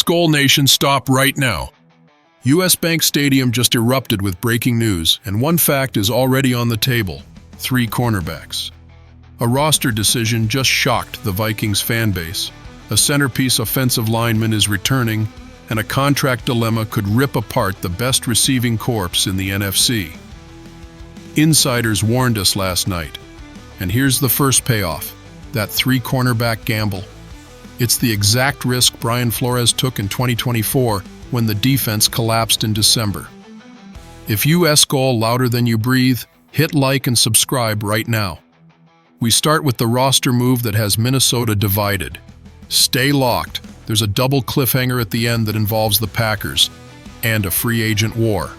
Skol Nation, stop right now. U.S. Bank Stadium just erupted with breaking news, and one fact is already on the table: 3 cornerbacks. A roster decision just shocked the Vikings fan base. A centerpiece offensive lineman is returning, and a contract dilemma could rip apart the best receiving corps in the NFC. Insiders warned us last night, and here's the first payoff: that 3 cornerback gamble. It's the exact risk Brian Flores took in 2024 when the defense collapsed in December. If you Skol louder than you breathe, hit like and subscribe right now. We start with the roster move that has Minnesota divided. Stay locked. There's a double cliffhanger at the end that involves the Packers and a free agent war.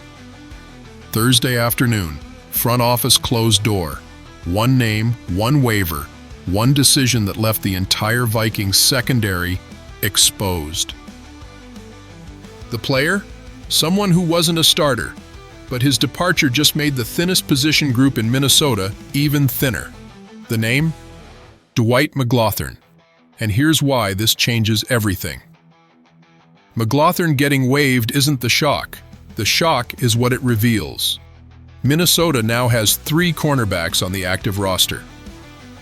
Thursday afternoon, front office closed door. One name, one waiver, one decision that left the entire Vikings secondary exposed. The player? Someone who wasn't a starter, but his departure just made the thinnest position group in Minnesota even thinner. The name? Dwight McGlothern. And here's why this changes everything. McGlothern getting waived isn't the shock. The shock is what it reveals. Minnesota now has 3 cornerbacks on the active roster.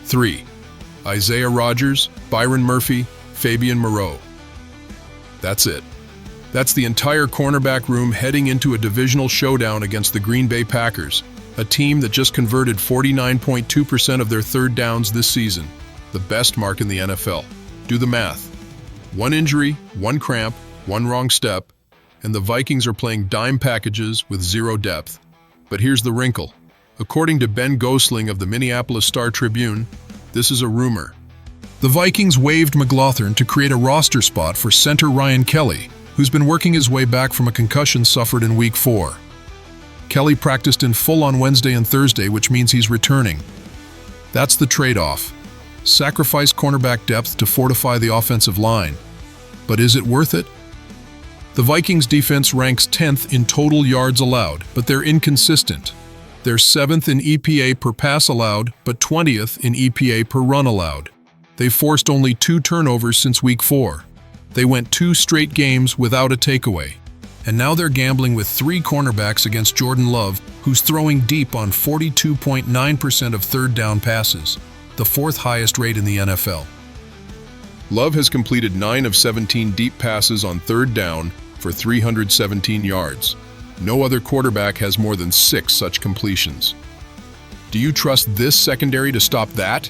3. Isaiah Rodgers, Byron Murphy, Fabian Moreau. That's it. That's the entire cornerback room heading into a divisional showdown against the Green Bay Packers, a team that just converted 49.2% of their third downs this season, the best mark in the NFL. Do the math. 1 injury, 1 cramp, 1 wrong step, and the Vikings are playing dime packages with 0 depth. But here's the wrinkle. According to Ben Gosling of the Minneapolis Star-Tribune, this is a rumor. The Vikings waived McGlothern to create a roster spot for center Ryan Kelly, who's been working his way back from a concussion suffered in Week 4. Kelly practiced in full on Wednesday and Thursday, which means he's returning. That's the trade-off. Sacrifice cornerback depth to fortify the offensive line. But is it worth it? The Vikings defense ranks 10th in total yards allowed, but they're inconsistent. They're 7th in EPA per pass allowed, but 20th in EPA per run allowed. They've forced only 2 turnovers since Week 4. They went 2 straight games without a takeaway. And now they're gambling with 3 cornerbacks against Jordan Love, who's throwing deep on 42.9% of third down passes, the 4th highest rate in the NFL. Love has completed 9 of 17 deep passes on third down for 317 yards. No other quarterback has more than 6 such completions. Do you trust this secondary to stop that?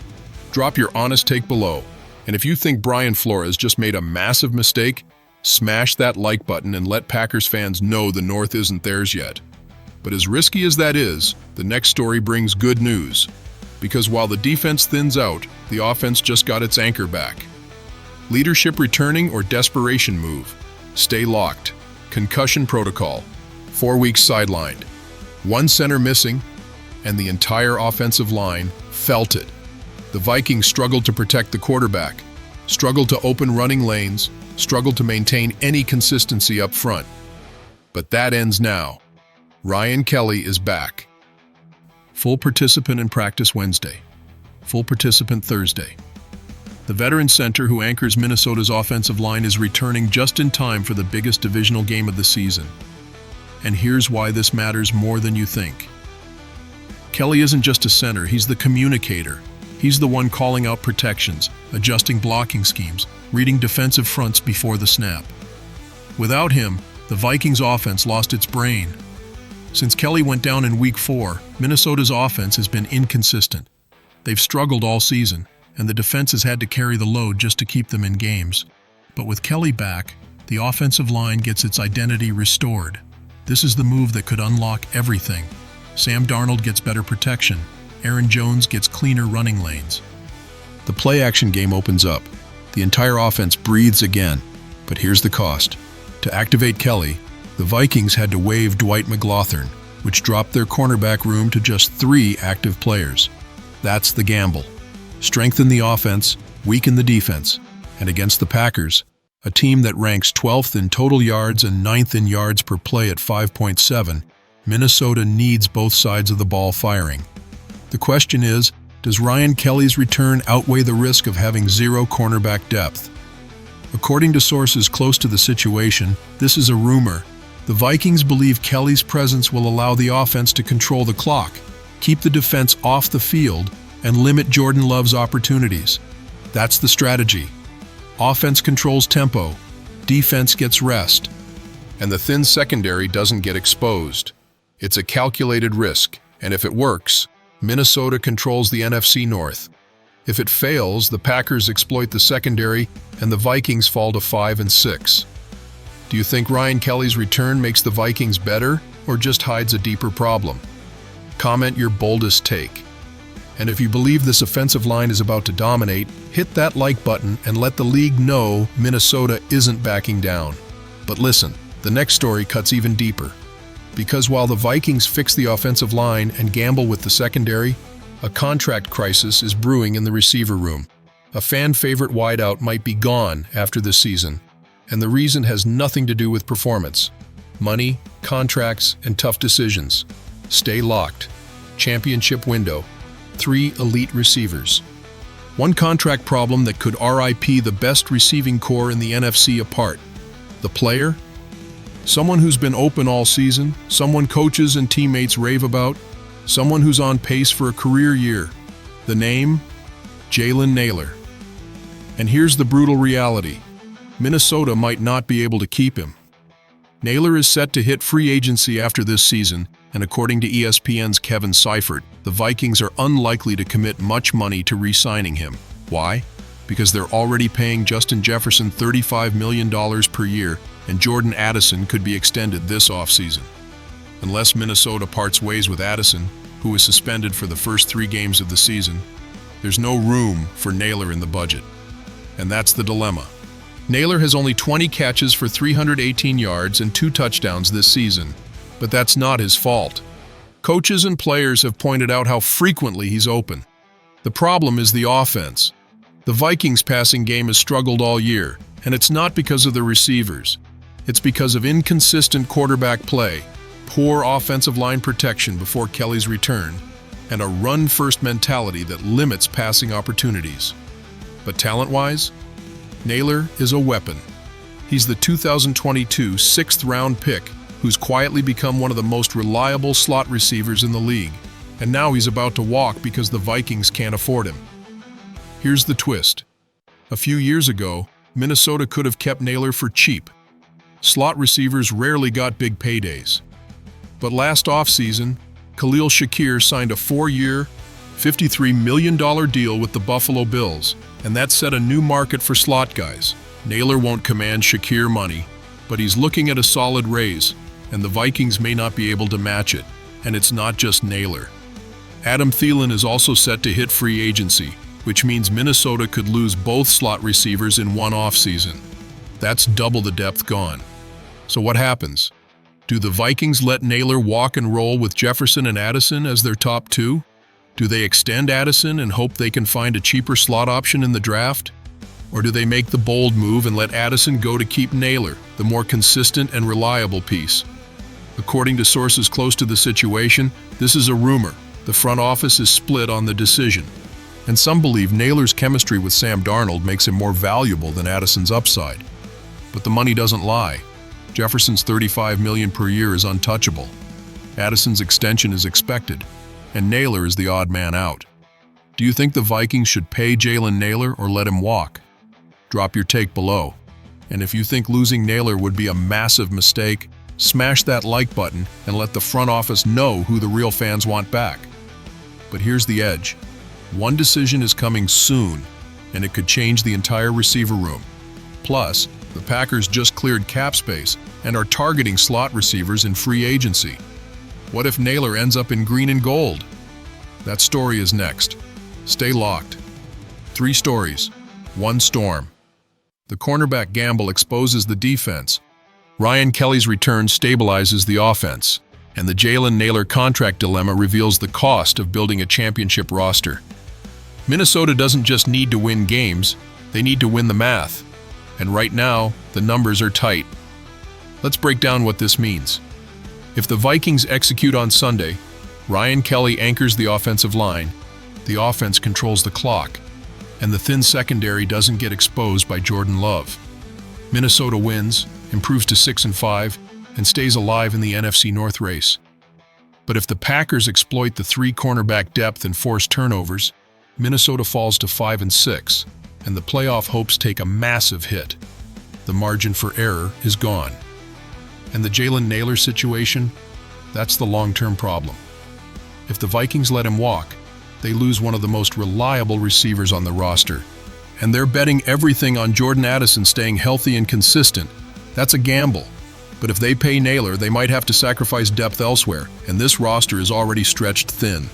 Drop your honest take below. And if you think Brian Flores just made a massive mistake, smash that like button and let Packers fans know the North isn't theirs yet. But as risky as that is, the next story brings good news. Because while the defense thins out, the offense just got its anchor back. Leadership returning or desperation move? Stay locked. Concussion protocol. 4 weeks sidelined. 1 center missing, and the entire offensive line felt it. The Vikings struggled to protect the quarterback, struggled to open running lanes, struggled to maintain any consistency up front. But that ends now. Ryan Kelly is back. Full participant in practice Wednesday. Full participant Thursday. The veteran center who anchors Minnesota's offensive line is returning just in time for the biggest divisional game of the season. And here's why this matters more than you think. Kelly isn't just a center, he's the communicator. He's the one calling out protections, adjusting blocking schemes, reading defensive fronts before the snap. Without him, the Vikings offense lost its brain. Since Kelly went down in Week 4, Minnesota's offense has been inconsistent. They've struggled all season, and the defense has had to carry the load just to keep them in games. But with Kelly back, the offensive line gets its identity restored. This is the move that could unlock everything. Sam Darnold gets better protection. Aaron Jones gets cleaner running lanes. The play-action game opens up. The entire offense breathes again. But here's the cost. To activate Kelly, the Vikings had to waive Dwight McGlothern, which dropped their cornerback room to just 3 active players. That's the gamble. Strengthen the offense, weaken the defense. And against the Packers, a team that ranks 12th in total yards and 9th in yards per play at 5.7, Minnesota needs both sides of the ball firing. The question is, does Ryan Kelly's return outweigh the risk of having 0 cornerback depth? According to sources close to the situation, this is a rumor. The Vikings believe Kelly's presence will allow the offense to control the clock, keep the defense off the field, and limit Jordan Love's opportunities. That's the strategy. Offense controls tempo, defense gets rest, and the thin secondary doesn't get exposed. It's a calculated risk, and if it works, Minnesota controls the NFC North. If it fails, the Packers exploit the secondary and the Vikings fall to 5-6. Do you think Ryan Kelly's return makes the Vikings better or just hides a deeper problem? Comment your boldest take. And if you believe this offensive line is about to dominate, hit that like button and let the league know Minnesota isn't backing down. But listen, the next story cuts even deeper. Because while the Vikings fix the offensive line and gamble with the secondary, a contract crisis is brewing in the receiver room. A fan-favorite wideout might be gone after this season, and the reason has nothing to do with performance. Money, contracts, and tough decisions. Stay locked. Championship window. 3 elite receivers. One contract problem that could RIP the best receiving core in the NFC apart. The player? Someone who's been open all season, someone coaches and teammates rave about, someone who's on pace for a career year. The name? Jaylen Naylor. And here's the brutal reality. Minnesota might not be able to keep him. Naylor is set to hit free agency after this season, and according to ESPN's Kevin Seifert, the Vikings are unlikely to commit much money to re-signing him. Why? Because they're already paying Justin Jefferson $35 million per year, and Jordan Addison could be extended this offseason. Unless Minnesota parts ways with Addison, who was suspended for the first 3 games of the season, there's no room for Naylor in the budget. And that's the dilemma. Naylor has only 20 catches for 318 yards and 2 touchdowns this season, but that's not his fault. Coaches and players have pointed out how frequently he's open. The problem is the offense. The Vikings' passing game has struggled all year, and it's not because of the receivers. It's because of inconsistent quarterback play, poor offensive line protection before Kelly's return, and a run-first mentality that limits passing opportunities. But talent-wise, Naylor is a weapon. He's the 2022 6th-round pick who's quietly become one of the most reliable slot receivers in the league, and now he's about to walk because the Vikings can't afford him. Here's the twist. A few years ago, Minnesota could have kept Naylor for cheap. Slot receivers rarely got big paydays. But last offseason, Khalil Shakir signed a 4-year, $53 million deal with the Buffalo Bills, and that set a new market for slot guys. Naylor won't command Shakir money, but he's looking at a solid raise, and the Vikings may not be able to match it. And it's not just Naylor. Adam Thielen is also set to hit free agency, which means Minnesota could lose both slot receivers in one offseason. That's double the depth gone. So what happens? Do the Vikings let Naylor walk and roll with Jefferson and Addison as their top 2? Do they extend Addison and hope they can find a cheaper slot option in the draft? Or do they make the bold move and let Addison go to keep Naylor, the more consistent and reliable piece? According to sources close to the situation, this is a rumor. The front office is split on the decision. And some believe Naylor's chemistry with Sam Darnold makes him more valuable than Addison's upside. But the money doesn't lie. Jefferson's $35 million per year is untouchable. Addison's extension is expected, and Naylor is the odd man out. Do you think the Vikings should pay Jaylen Naylor or let him walk? Drop your take below. And if you think losing Naylor would be a massive mistake, smash that like button and let the front office know who the real fans want back. But here's the edge. One decision is coming soon, and it could change the entire receiver room. Plus, the Packers just cleared cap space and are targeting slot receivers in free agency. What if Naylor ends up in green and gold? That story is next. Stay locked. 3 stories, 1 storm. The cornerback gamble exposes the defense. Ryan Kelly's return stabilizes the offense, and the Jaylen Naylor contract dilemma reveals the cost of building a championship roster. Minnesota doesn't just need to win games, they need to win the math. And right now, the numbers are tight. Let's break down what this means. If the Vikings execute on Sunday, Ryan Kelly anchors the offensive line, the offense controls the clock, and the thin secondary doesn't get exposed by Jordan Love. Minnesota wins, improves to 6-5, and stays alive in the NFC North race. But if the Packers exploit the 3 cornerback depth and force turnovers, Minnesota falls to 5-6, and the playoff hopes take a massive hit. The margin for error is gone. And the Jaylen Naylor situation? That's the long-term problem. If the Vikings let him walk, they lose one of the most reliable receivers on the roster. And they're betting everything on Jordan Addison staying healthy and consistent. That's a gamble. But if they pay Naylor, they might have to sacrifice depth elsewhere, and this roster is already stretched thin.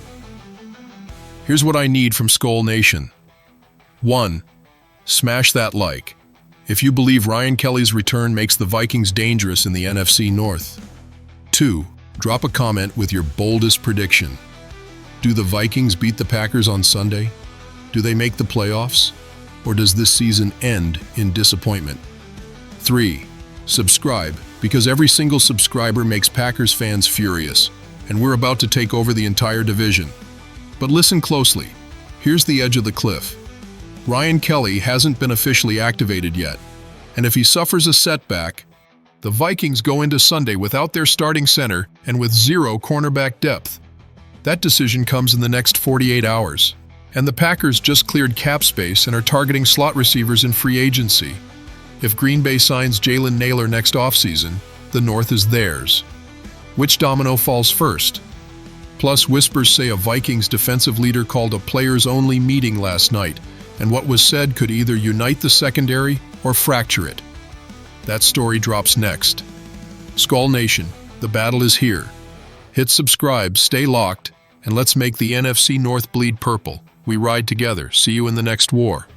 Here's what I need from Skol Nation. 1. Smash that like if you believe Ryan Kelly's return makes the Vikings dangerous in the NFC North. 2. Drop a comment with your boldest prediction. Do the Vikings beat the Packers on Sunday? Do they make the playoffs? Or does this season end in disappointment? 3. Subscribe, because every single subscriber makes Packers fans furious, and we're about to take over the entire division. But listen closely. Here's the edge of the cliff. Ryan Kelly hasn't been officially activated yet, and if he suffers a setback, the Vikings go into Sunday without their starting center and with 0 cornerback depth. That decision comes in the next 48 hours, and the Packers just cleared cap space and are targeting slot receivers in free agency. If Green Bay signs Jaylen Naylor next offseason, the North is theirs. Which domino falls first? Plus, whispers say a Vikings defensive leader called a players-only meeting last night, and what was said could either unite the secondary or fracture it. That story drops next. Skol Nation, the battle is here. Hit subscribe, stay locked, and let's make the NFC North bleed purple. We ride together. See you in the next war.